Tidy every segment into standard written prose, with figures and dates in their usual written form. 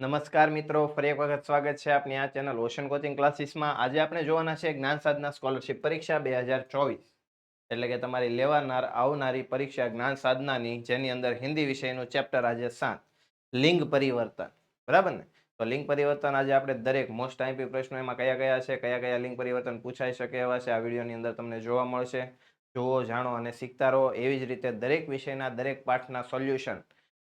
નમસ્કાર મિત્રો, ફરી એક વખત સ્વાગત છે આપની આ ચેનલ ઓશન કોચિંગ ક્લાસીસમાં. આજે આપણે જોવાના છે જ્ઞાન સાધના સ્કોલરશિપ પરીક્ષા 2024, એટલે કે તમારી આવનારી પરીક્ષા જ્ઞાન સાધનાની, જેની અંદર હિન્દી વિષયનું ચેપ્ટર આજે 7 લિંગ પરિવર્તન. બરાબર ને? તો લિંગ પરિવર્તન આજે આપણે દરેક મોસ્ટ આઈએમપી પ્રશ્નો એમાં કયા કયા છે, કયા કયા લિંગ પરિવર્તન પૂછાઈ શકે એવા છે, આ વિડીયોની અંદર તમને જોવા મળશે. જુઓ, જાણો અને શીખતા રહો. એવી જ રીતે દરેક વિષયના દરેક પાઠના સોલ્યુશન,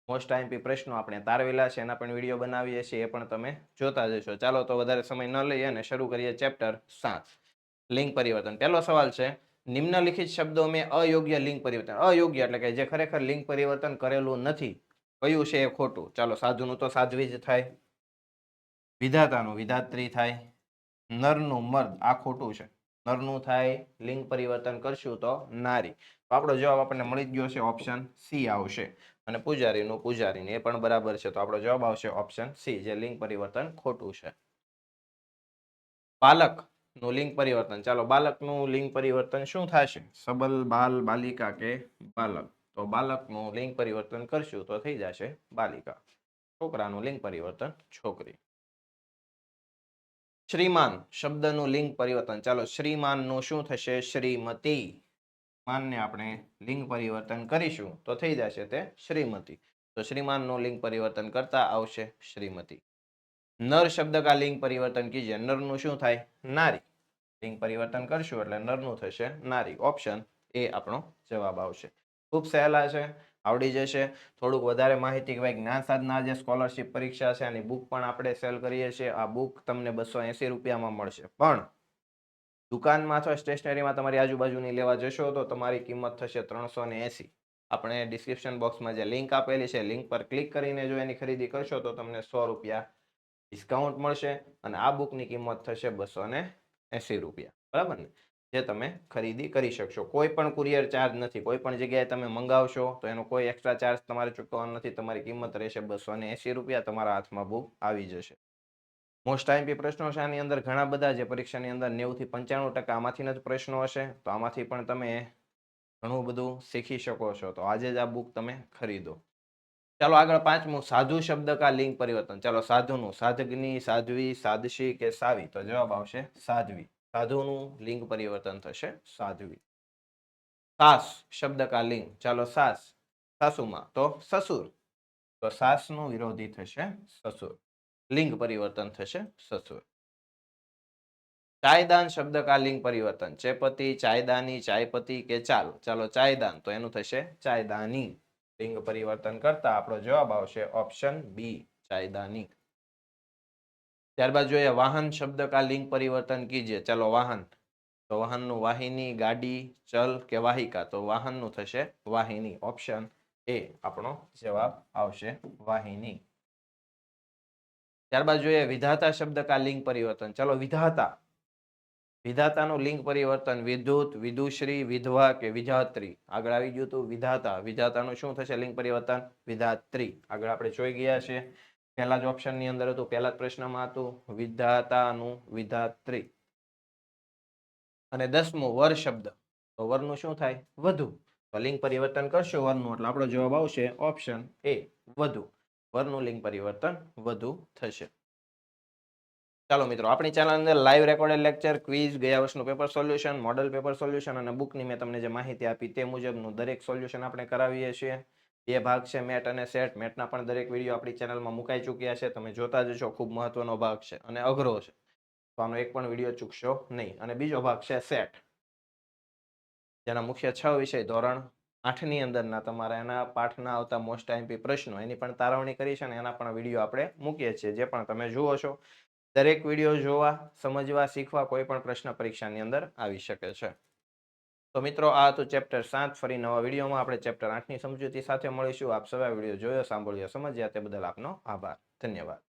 મોસ્ટ આઈએમપી પ્રશ્નો આપણે તારવેલા છે, એના પણ વિડીયો બનાવીએ છીએ, એ પણ તમે જોતા જશો. ચાલો તો વધારે સમય ન લઈએ અને શરૂ કરીએ ચેપ્ટર 7 લિંગ પરિવર્તન. પહેલો સવાલ છે, નિમ્નલિખિત શબ્દો મેં અયોગ્ય લિંગ પરિવર્તન. અયોગ્ય એટલે કે જે ખરેખર લિંગ પરિવર્તન કરેલું નથી, કયું છે એ ખોટું? ચાલો, સાધુનું તો સાધ્વી જ થાય, વિધાતાનું વિધાત્રી થાય, નરનું મર્દ, આ ખોટું છે. નરનું થાય, લિંગ પરિવર્તન કરશું તો નારી. તો આપણો જવાબ આપણને મળી જ ગયો છે, ઓપ્શન સી આવશે. અને પૂજારીનું પૂજારીની, એ પણ બરાબર છે. તો આપણો જવાબ આવશે ઓપ્શન સી, જે લિંગ પરિવર્તન ખોટું છે. બાલકનું લિંગ પરિવર્તન. ચાલો, બાલકનું લિંગ પરિવર્તન શું થશે? સબલ, બાલ, બાલિકા કે બાલક? તો બાલકનું લિંગ પરિવર્તન કરશું તો થઈ જશે બાલિકા. છોકરાનું લિંગ પરિવર્તન છોકરી. શ્રીમાન શબ્દનું લિંગ પરિવર્તન. ચાલો, શ્રીમાનનું શું થશે? શ્રીમતી. માનને આપણે લિંગ પરિવર્તન કરીશું તો થઈ જશે તે શ્રીમતી. તો શ્રીમાનનું લિંગ પરિવર્તન કરતા આવશે શ્રીમતી. નર શબ્દ કા લિંગ પરિવર્તન કીजिए. નરનું શું થાય? નારી. લિંગ પરિવર્તન કરશું એટલે નરનું થશે નારી. ઓપ્શન એ આપણો જવાબ આવશે. ખૂબ સહેલા છે, આવડી જશે. થોડુંક વધારે માહિતી કે ભાઈ જ્ઞાન સાધના જે સ્કોલરશિપ પરીક્ષા છે આની બુક પણ આપણે સેલ કરીએ છીએ. આ બુક તમને 280 રૂપિયામાં મળશે, પણ દુકાનમાં અથવા સ્ટેશનરીમાં તમારી આજુબાજુની લેવા જશો તો તમારી કિંમત થશે 380. આપણે ડિસ્ક્રિપ્શન બોક્સમાં જે લિંક આપેલી છે, લિંક પર ક્લિક કરીને જો એની ખરીદી કરશો તો તમને 100 રૂપિયા ડિસ્કાઉન્ટ મળશે અને આ બુકની કિંમત થશે 280 રૂપિયા. બરાબર ને? જે તમે ખરીદી કરી શકશો. કોઈ પણ કુરિયર ચાર્જ નથી. કોઈ પણ જગ્યાએ તમે મંગાવશો તો એનો કોઈ એક્સ્ટ્રા ચાર્જ તમારે ચૂકવવાનો નથી. તમારી કિંમત રહેશે 280 રૂપિયા. તમારા હાથમાં બુક આવી જશે. મોસ્ટ આઈએમપી પ્રશ્નો છે આની અંદર ઘણા બધા, જે પરીક્ષાની અંદર 90 થી 95% આમાંથી જ પ્રશ્નો હશે. તો આમાંથી પણ તમે ઘણું બધું શીખી શકો છો. તો આજે જ આ બુક તમે ખરીદો. ચાલો આગળ, પાંચમું, સાધુ શબ્દ કા લિંગ પરિવર્તન. ચાલો, સાધુનું સાધગ્ની, સાધ્વી, સાદશી કે સાવી? તો જવાબ આવશે સાધ્વી. સાધુનું લિંગ પરિવર્તન થશે સાધ્વી. સાસ શબ્દ કા લિંગ. ચાલો, સાસ, સાસુમાં તો સસુર. તો સાસનું વિરોધી થશે સસુર. લિંગ પરિવર્તન થશે સસુર. ચાયદાન શબ્દ કા લિંગ પરિવર્તન. ચેપતી, ચાયદાની, ચાયપતિ કે ચાલ? ચાલો, ચાયદાન, તો એનું થશે ચાયદાની. લિંગ પરિવર્તન કરતા આપણો જવાબ આવશે ઓપ્શન બી, ચાયદાની. ત્યારબાદ જોઈએ, વાહન શબ્દ કા લિંગ પરિવર્તન કીजिए. ચાલો, વાહન, તો વાહનનું વાહિની, ગાડી, ચલ કે વાહિકા? તો વાહનનું થશે વાહિની. ઓપ્શન એ આપણો જવાબ આવશે વાહિની. ત્યારબાદ જોઈએ, વિધાતા શબ્દ કા લિંગ પરિવર્તન. ચલો, વિધાતા, વિધાતાનું લિંગ પરિવર્તન વિદ્યુત, વિદુશ્રી, વિધવા કે વિધાત્રી? આગળ આવી ગયું હતું વિધાતા. વિધાતાનું શું થશે લિંગ પરિવર્તન? વિધાત્રી. આગળ આપણે જોઈ ગયા છે, પહેલા જ ઓપ્શનની અંદર હતું, પહેલા જ પ્રશ્નમાં હતું વિધાતાનું વિધાત્રી. અને 10મું, વર શબ્દ. તો વરનું શું થાય? વધુ. તો લિંગ પરિવર્તન કરશો વરનું એટલે આપણો જવાબ આવશે ઓપ્શન એ, વધુ. વરનું લિંગ પરિવર્તન વધુ થશે. ચાલો મિત્રો, આપણી ચેનલ અંદર લાઈવ રેકોર્ડેડ લેક્ચર, ક્વિઝ, ગયા વર્ષનું paper solution, model paper solution અને બુકની મેં તમને જે માહિતી આપી તે મુજબનું દરેક સોલ્યુશન આપણે કરાવીએ છીએ. 2 ભાગ છે, મેટ અને સેટ. મેટના પણ દરેક વિડીયો આપણી ચેનલમાં મુકાઈ ચૂક્યા છે, તમે જોતા જશો. ખૂબ મહત્વનો ભાગ છે અને અઘરો છે, તો આનો એક પણ વિડીયો ચૂકશો નહીં. અને બીજો ભાગ છે સેટ, જેના મુખ્ય 6 વિષય ધોરણ 8ની અંદરના તમારા એના પાઠના આવતા મોસ્ટ આઈએમપી પ્રશ્નો, એની પણ તારવણી કરી છે અને એના પણ વિડીયો આપણે મૂકીએ છીએ, જે પણ તમે જુઓ છો. દરેક વિડીયો જોવા, સમજવા, શીખવા, કોઈ પણ પ્રશ્ન પરીક્ષાની અંદર આવી શકે છે. તો મિત્રો, આ હતું ચેપ્ટર 7. ફરી નવા વિડીયોમાં આપણે ચેપ્ટર 8ની સમજૂતી સાથે મળીશું. આપ સૌએ વિડીયો જોયો, સાંભળ્યો, સમજ્યા તે બદલ આપનો આભાર. ધન્યવાદ.